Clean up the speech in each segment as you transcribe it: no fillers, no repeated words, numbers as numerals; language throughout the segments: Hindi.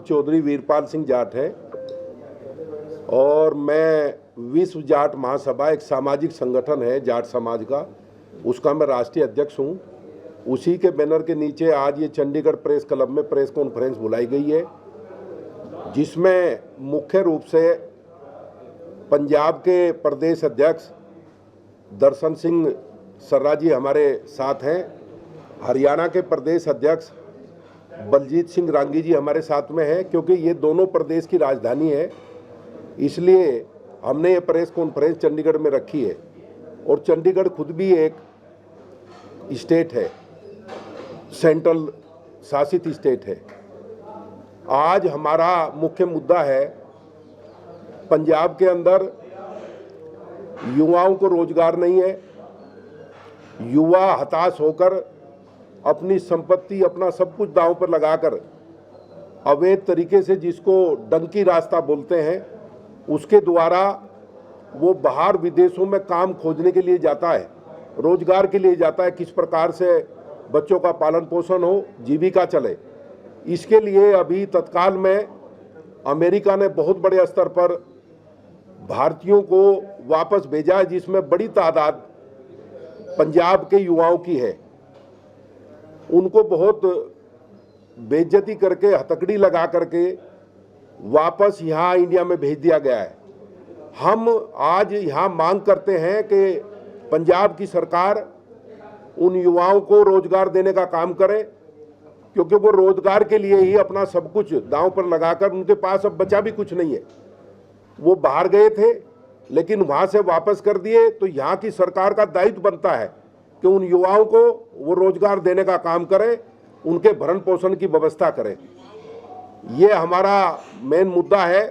चौधरी वीरपाल सिंह जाट है और मैं विश्व जाट महासभा, एक सामाजिक संगठन है जाट समाज का, उसका मैं राष्ट्रीय अध्यक्ष हूं। उसी के बैनर के नीचे आज ये चंडीगढ़ प्रेस क्लब में प्रेस कॉन्फ्रेंस बुलाई गई है, जिसमें मुख्य रूप से पंजाब के प्रदेश अध्यक्ष दर्शन सिंह सर्रा जी हमारे साथ हैं, हरियाणा के प्रदेश अध्यक्ष बलजीत सिंह रांगी जी हमारे साथ में हैं। क्योंकि ये दोनों प्रदेश की राजधानी है, इसलिए हमने ये प्रेस कॉन्फ्रेंस चंडीगढ़ में रखी है। और चंडीगढ़ खुद भी एक स्टेट है, सेंट्रल शासित स्टेट है। आज हमारा मुख्य मुद्दा है, पंजाब के अंदर युवाओं को रोजगार नहीं है। युवा हताश होकर अपनी संपत्ति, अपना सब कुछ दांव पर लगाकर अवैध तरीके से, जिसको डंकी रास्ता बोलते हैं, उसके द्वारा वो बाहर विदेशों में काम खोजने के लिए जाता है, रोजगार के लिए जाता है। किस प्रकार से बच्चों का पालन पोषण हो, जीविका चले, इसके लिए अभी तत्काल में अमेरिका ने बहुत बड़े स्तर पर भारतीयों को वापस भेजा है, जिसमें बड़ी तादाद पंजाब के युवाओं की है। उनको बहुत बेइज्जती करके, हथकड़ी लगा करके वापस यहाँ इंडिया में भेज दिया गया है। हम आज यहाँ मांग करते हैं कि पंजाब की सरकार उन युवाओं को रोजगार देने का काम करे, क्योंकि वो रोजगार के लिए ही अपना सब कुछ दांव पर लगाकर, उनके पास अब बचा भी कुछ नहीं है। वो बाहर गए थे लेकिन वहाँ से वापस कर दिए, तो यहाँ की सरकार का दायित्व बनता है कि उन युवाओं को वो रोजगार देने का काम करे, उनके भरण पोषण की व्यवस्था करे। ये हमारा मेन मुद्दा है।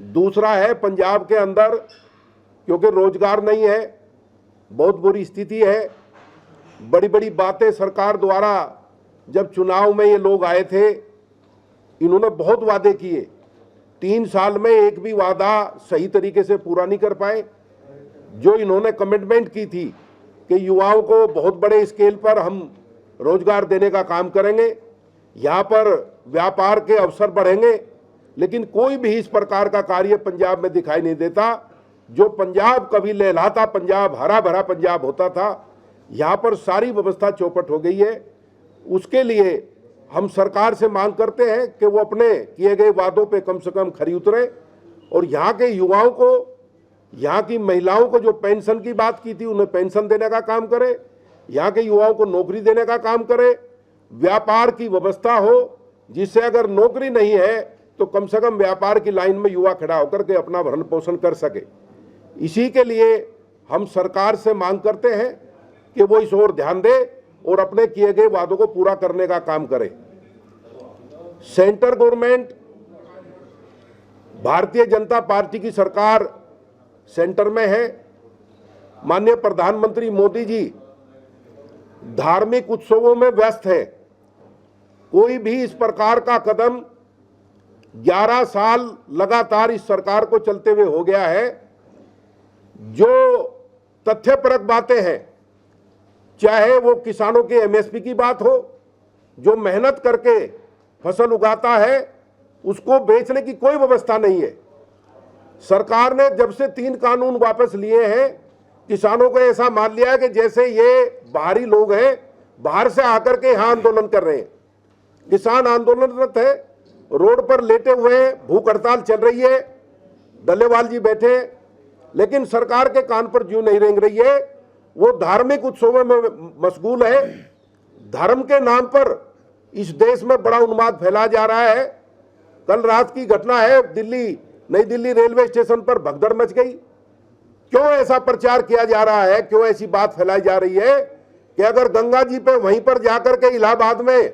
दूसरा है, पंजाब के अंदर क्योंकि रोजगार नहीं है, बहुत बुरी स्थिति है। बड़ी बड़ी बातें सरकार द्वारा, जब चुनाव में ये लोग आए थे, इन्होंने बहुत वादे किए, 3 साल में एक भी वादा सही तरीके से पूरा नहीं कर पाए। जो इन्होंने कमिटमेंट की थी कि युवाओं को बहुत बड़े स्केल पर हम रोजगार देने का काम करेंगे, यहाँ पर व्यापार के अवसर बढ़ेंगे, लेकिन कोई भी इस प्रकार का कार्य पंजाब में दिखाई नहीं देता। जो पंजाब कभी लहलहाता पंजाब, हरा भरा पंजाब होता था, यहाँ पर सारी व्यवस्था चौपट हो गई है। उसके लिए हम सरकार से मांग करते हैं कि वो अपने किए गए वादों पे कम से कम खरी उतरे और यहाँ के युवाओं को, यहाँ की महिलाओं को जो पेंशन की बात की थी, उन्हें पेंशन देने का काम करे, यहाँ के युवाओं को नौकरी देने का काम करे, व्यापार की व्यवस्था हो, जिससे अगर नौकरी नहीं है तो कम से कम व्यापार की लाइन में युवा खड़ा होकर के अपना भरण पोषण कर सके। इसी के लिए हम सरकार से मांग करते हैं कि वो इस ओर ध्यान दे और अपने किए गए वादों को पूरा करने का काम करे। Centre government, Bharatiya Janata party की सरकार सेंटर में है। माननीय प्रधानमंत्री मोदी जी धार्मिक उत्सवों में व्यस्त है। कोई भी इस प्रकार का कदम 11 साल लगातार इस सरकार को चलते हुए हो गया है। जो तथ्यपरक बातें हैं, चाहे वो किसानों के एमएसपी की बात हो, जो मेहनत करके फसल उगाता है उसको बेचने की कोई व्यवस्था नहीं है। सरकार ने जब से 3 कानून वापस लिए हैं, किसानों को ऐसा मान लिया है कि जैसे ये बाहरी लोग हैं, बाहर से आकर के यहाँ आंदोलन कर रहे हैं। किसान आंदोलनरत है, रोड पर लेटे हुए, भूख हड़ताल चल रही है, डल्लेवाल जी बैठे, लेकिन सरकार के कान पर जूं नहीं रेंग रही है। वो धार्मिक उत्सवों में मशगूल है। धर्म के नाम पर इस देश में बड़ा उन्माद फैला जा रहा है। कल रात की घटना है, नई दिल्ली रेलवे स्टेशन पर भगदड़ मच गई। क्यों ऐसा प्रचार किया जा रहा है, क्यों ऐसी बात फैलाई जा रही है कि अगर गंगा जी पे वहीं पर जाकर के, इलाहाबाद में,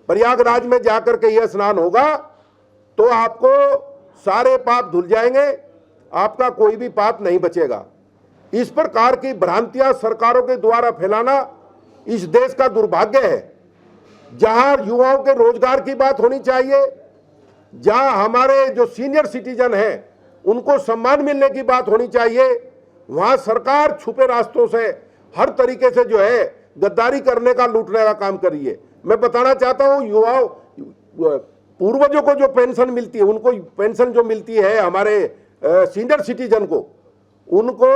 प्रयागराज में जाकर के यह स्नान होगा तो आपको सारे पाप धुल जाएंगे, आपका कोई भी पाप नहीं बचेगा। इस प्रकार की भ्रांतियां सरकारों के द्वारा फैलाना इस देश का दुर्भाग्य है। जहां युवाओं के रोजगार की बात होनी चाहिए, जहां हमारे जो सीनियर सिटीजन हैं उनको सम्मान मिलने की बात होनी चाहिए, वहां सरकार छुपे रास्तों से हर तरीके से जो है गद्दारी करने का, लूटने का काम कर रही है। मैं बताना चाहता हूं, युवाओं पूर्वजों को जो पेंशन मिलती है, उनको पेंशन जो मिलती है हमारे सीनियर सिटीजन को, उनको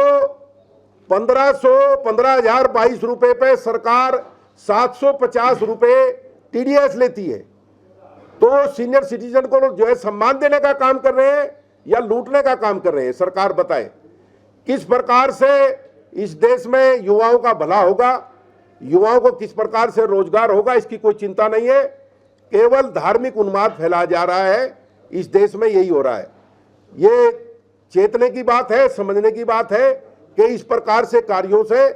15,022 रुपए पे सरकार 750 रुपए टीडीएस लेती है। तो सीनियर सिटीजन को जो है सम्मान देने का काम कर रहे हैं या लूटने का काम कर रहे हैं? सरकार बताए किस प्रकार से इस देश में युवाओं का भला होगा, युवाओं को किस प्रकार से रोजगार होगा, इसकी कोई चिंता नहीं है। केवल धार्मिक उन्माद फैलाया जा रहा है, इस देश में यही हो रहा है। ये चेतने की बात है, समझने की बात है कि इस प्रकार से कार्यों से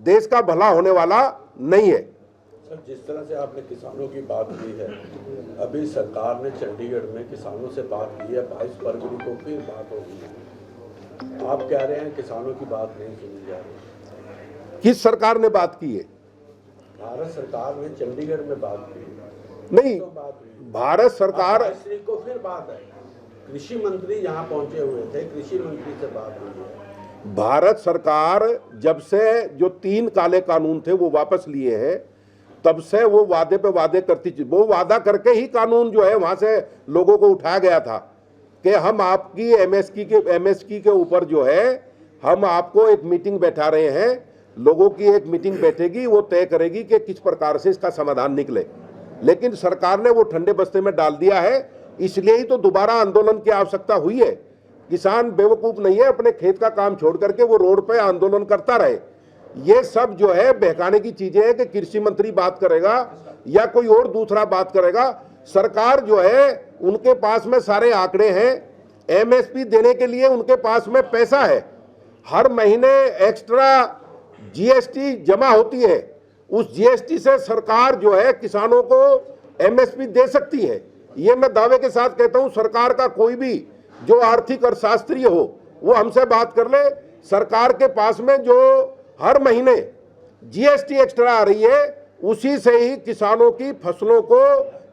देश का भला होने वाला नहीं है। सर, जिस तरह से आपने किसानों की बात की है, अभी सरकार ने चंडीगढ़ में किसानों से बात की है, 22 फरवरी को फिर बात होगी। आप कह रहे हैं किसानों की बात नहीं सुनी जा रही। किस सरकार ने बात की है? भारत सरकार ने चंडीगढ़ में बात की नहीं, तो बात हुई। भारत सरकार को फिर बात है, कृषि मंत्री यहाँ पहुंचे हुए थे, कृषि मंत्री से बात हुई है। भारत सरकार जब से जो 3 काले कानून थे वो वापस लिए हैं, तब से वो वादे पे वादे करती, वो वादा करके ही कानून जो है वहां से लोगों को उठाया गया था कि हम आपकी एमएसपी के ऊपर जो है हम आपको एक मीटिंग बैठा रहे हैं, लोगों की एक मीटिंग बैठेगी, वो तय करेगी कि किस प्रकार से इसका समाधान निकले। लेकिन सरकार ने वो ठंडे बस्ते में डाल दिया है, इसलिए ही तो दोबारा आंदोलन की आवश्यकता हुई है। किसान बेवकूफ नहीं है, अपने खेत का काम छोड़ करके वो रोड पे आंदोलन करता रहे। ये सब जो है बहकाने की चीजें हैं कि कृषि मंत्री बात करेगा या कोई और दूसरा बात करेगा। सरकार जो है उनके पास में सारे आंकड़े हैं, एमएसपी देने के लिए उनके पास में पैसा है, हर महीने एक्स्ट्रा जीएसटी जमा होती है, उस जीएसटी से सरकार जो है किसानों को एमएसपी दे सकती है। ये मैं दावे के साथ कहता हूं, सरकार का कोई भी जो आर्थिक और शास्त्रीय हो वो हमसे बात कर ले। सरकार के पास में जो हर महीने जीएसटी एक्स्ट्रा आ रही है, उसी से ही किसानों की फसलों को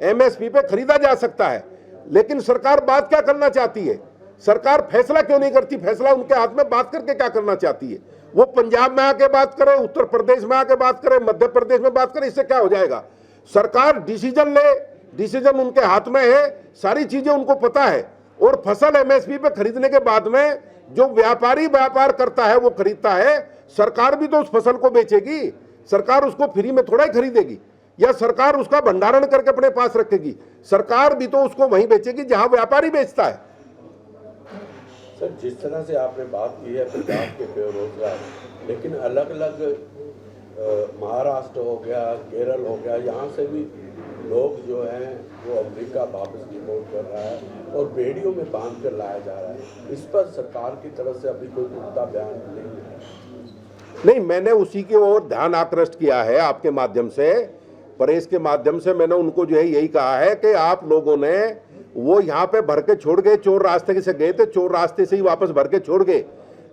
एमएसपी पे खरीदा जा सकता है। लेकिन सरकार बात क्या करना चाहती है? सरकार फैसला क्यों नहीं करती? फैसला उनके हाथ में बात करके क्या करना चाहती है? वो पंजाब में आके बात करे, उत्तर प्रदेश में आके बात करे, मध्य प्रदेश में बात करे, इससे क्या हो जाएगा? सरकार डिसीजन ले, डिसीजन उनके हाथ में है, सारी चीजें उनको पता है। और फसल एमएसपी पे खरीदने के बाद में जो व्यापारी व्यापार करता है वो खरीदता है, सरकार भी तो उस फसल को बेचेगी। सरकार उसको फ्री में थोड़ा ही खरीदेगी, या सरकार उसका भंडारण करके अपने पास रखेगी? सरकार भी तो उसको वहीं बेचेगी जहां व्यापारी बेचता है। सर, जिस तरह से आपने बात की है पंजाब के बेरोजगार, लेकिन अलग अलग महाराष्ट्र हो गया, केरल हो गया, यहाँ से भी लोग जो हैं वो अमेरिका वापस रिपोर्ट कर रहा है और बेड़ियों में बांध कर लाया जा रहा है। इस पर सरकार की तरफ से अभी कोई पुख्ता बयान नहीं है। मैंने उसी की ओर ध्यान आकृष्ट किया है आपके माध्यम से, प्रेस के माध्यम से मैंने उनको जो है यही कहा है कि आप लोगों ने वो यहाँ पे भर के छोड़ गए, चोर रास्ते से गए थे, चोर रास्ते से ही वापस भर के छोड़ गए।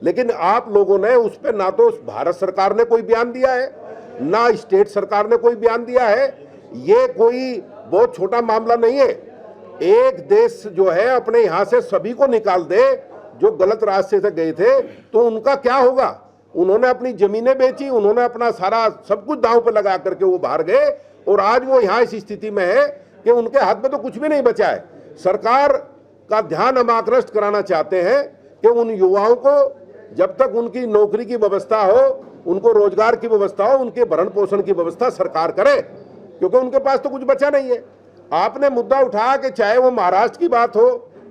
लेकिन आप लोगों ने उस पर ना तो भारत सरकार ने कोई बयान दिया है, ना स्टेट सरकार ने कोई बयान दिया है। ये कोई बहुत छोटा मामला नहीं है। एक देश जो है अपने यहाँ से सभी को निकाल दे जो गलत रास्ते से गए थे, तो उनका क्या होगा? उन्होंने अपनी जमीनें बेची, उन्होंने अपना सारा सब कुछ दांव पे लगा करके वो बाहर गए, और आज वो यहाँ इस स्थिति में है कि उनके हाथ में तो कुछ भी नहीं बचा है। सरकार का ध्यान हम आकृष्ट कराना चाहते हैं कि उन युवाओं को जब तक उनकी नौकरी की व्यवस्था हो, उनको रोजगार की व्यवस्था हो, उनके भरण पोषण की व्यवस्था सरकार करे, क्योंकि उनके पास तो कुछ बचा नहीं है। आपने मुद्दा उठाया कि चाहे वो महाराष्ट्र की बात हो,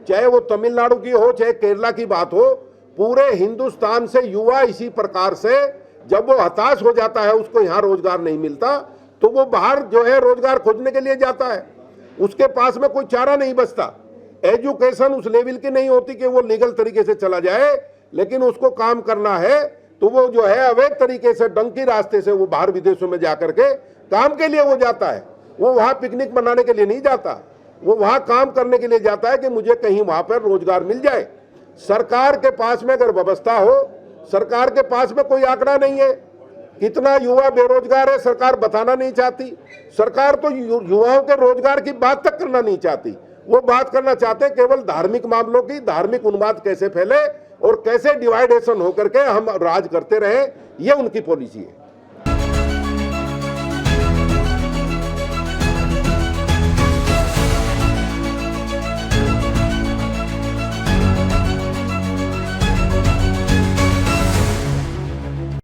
चाहे वो तमिलनाडु की हो, चाहे केरला की बात हो, पूरे हिंदुस्तान से युवा इसी प्रकार से जब वो हताश हो जाता है, उसको यहाँ रोजगार नहीं मिलता, तो वो बाहर जो है रोजगार खोजने के लिए जाता है। उसके पास में कोई चारा नहीं बचता। एजुकेशन उस लेवल की नहीं होती कि वो लीगल तरीके से चला जाए, लेकिन उसको काम करना है तो वो जो है अवैध तरीके से डंकी रास्ते से वो बाहर विदेशों में जाकर के काम के लिए वो जाता है। वो वहाँ पिकनिक मनाने के लिए नहीं जाता, वो वहाँ काम करने के लिए जाता है कि मुझे कहीं वहाँ पर रोजगार मिल जाए। सरकार के पास में अगर व्यवस्था हो, सरकार के पास में कोई आंकड़ा नहीं है कितना युवा बेरोजगार है, सरकार बताना नहीं चाहती। सरकार तो युवाओं के रोजगार की बात तक करना नहीं चाहती। वो बात करना चाहते हैं केवल धार्मिक मामलों की, धार्मिक उन्माद कैसे फैले और कैसे डिवाइडेशन होकर के हम राज करते रहे, ये उनकी पॉलिसी है।